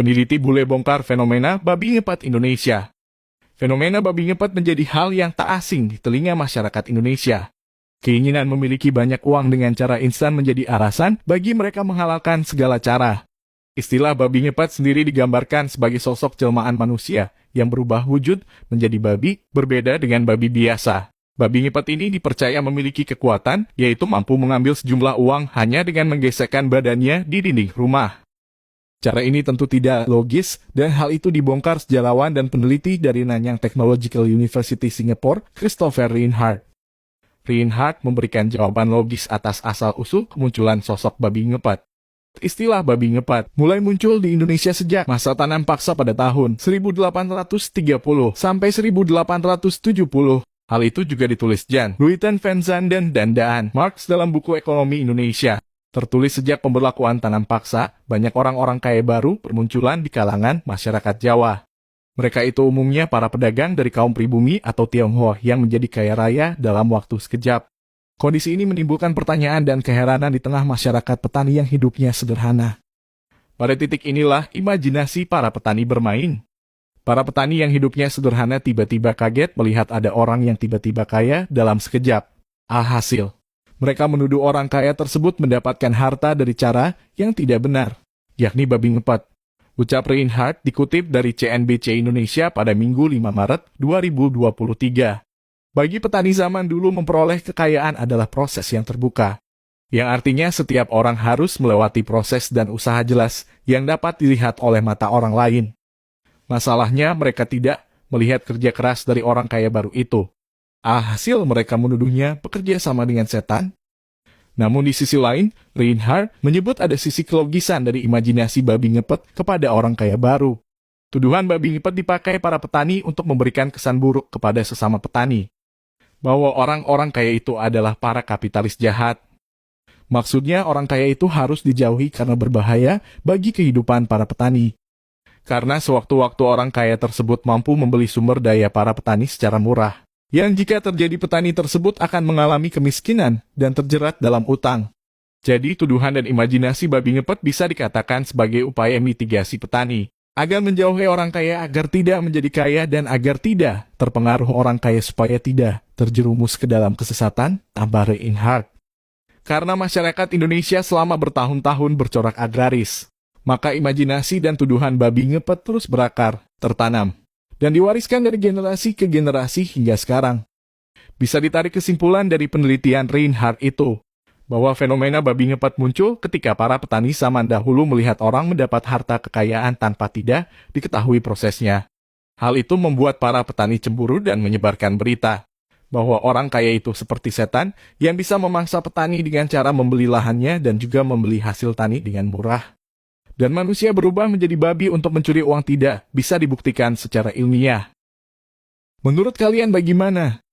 Peneliti bule bongkar fenomena babi ngepet Indonesia. Fenomena babi ngepet menjadi hal yang tak asing di telinga masyarakat Indonesia. Keinginan memiliki banyak uang dengan cara instan menjadi alasan bagi mereka menghalalkan segala cara. Istilah babi ngepet sendiri digambarkan sebagai sosok jelmaan manusia yang berubah wujud menjadi babi, berbeda dengan babi biasa. Babi ngepet ini dipercaya memiliki kekuatan, yaitu mampu mengambil sejumlah uang hanya dengan menggesekkan badannya di dinding rumah. Cara ini tentu tidak logis, dan hal itu dibongkar sejarawan dan peneliti dari Nanyang Technological University Singapore, Christopher Reinhardt. Reinhardt memberikan jawaban logis atas asal-usul kemunculan sosok babi ngepet. Istilah babi ngepet mulai muncul di Indonesia sejak masa tanam paksa pada tahun 1830 sampai 1870. Hal itu juga ditulis Jan Luiten van Zanden dan Daan Marx dalam buku Ekonomi Indonesia. Tertulis sejak pemberlakuan tanam paksa, banyak orang-orang kaya baru bermunculan di kalangan masyarakat Jawa. Mereka itu umumnya para pedagang dari kaum pribumi atau Tionghoa yang menjadi kaya raya dalam waktu sekejap. Kondisi ini menimbulkan pertanyaan dan keheranan di tengah masyarakat petani yang hidupnya sederhana. Pada titik inilah imajinasi para petani bermain. Para petani yang hidupnya sederhana tiba-tiba kaget melihat ada orang yang tiba-tiba kaya dalam sekejap. Alhasil, mereka menuduh orang kaya tersebut mendapatkan harta dari cara yang tidak benar, yakni babi ngepet. Ucap Reinhardt dikutip dari CNBC Indonesia pada Minggu 5 Maret 2023. Bagi petani zaman dulu memperoleh kekayaan adalah proses yang terbuka, yang artinya setiap orang harus melewati proses dan usaha jelas yang dapat dilihat oleh mata orang lain. Masalahnya mereka tidak melihat kerja keras dari orang kaya baru itu. Alhasil mereka menuduhnya bekerja sama dengan setan. Namun di sisi lain, Reinhardt menyebut ada sisi kelogisan dari imajinasi babi ngepet kepada orang kaya baru. Tuduhan babi ngepet dipakai para petani untuk memberikan kesan buruk kepada sesama petani, bahwa orang-orang kaya itu adalah para kapitalis jahat. Maksudnya orang kaya itu harus dijauhi karena berbahaya bagi kehidupan para petani. Karena sewaktu-waktu orang kaya tersebut mampu membeli sumber daya para petani secara murah, yang jika terjadi petani tersebut akan mengalami kemiskinan dan terjerat dalam utang. Jadi tuduhan dan imajinasi babi ngepet bisa dikatakan sebagai upaya mitigasi petani, agar menjauhi orang kaya agar tidak menjadi kaya dan agar tidak terpengaruh orang kaya supaya tidak terjerumus ke dalam kesesatan, tambah Reinhardt. Karena masyarakat Indonesia selama bertahun-tahun bercorak agraris, maka imajinasi dan tuduhan babi ngepet terus berakar, tertanam, dan diwariskan dari generasi ke generasi hingga sekarang. Bisa ditarik kesimpulan dari penelitian Reinhardt itu, bahwa fenomena babi ngepet muncul ketika para petani zaman dahulu melihat orang mendapat harta kekayaan tanpa tidak diketahui prosesnya. Hal itu membuat para petani cemburu dan menyebarkan berita, bahwa orang kaya itu seperti setan yang bisa memangsa petani dengan cara membeli lahannya dan juga membeli hasil tani dengan murah. Dan manusia berubah menjadi babi untuk mencuri uang tidak bisa dibuktikan secara ilmiah. Menurut kalian bagaimana?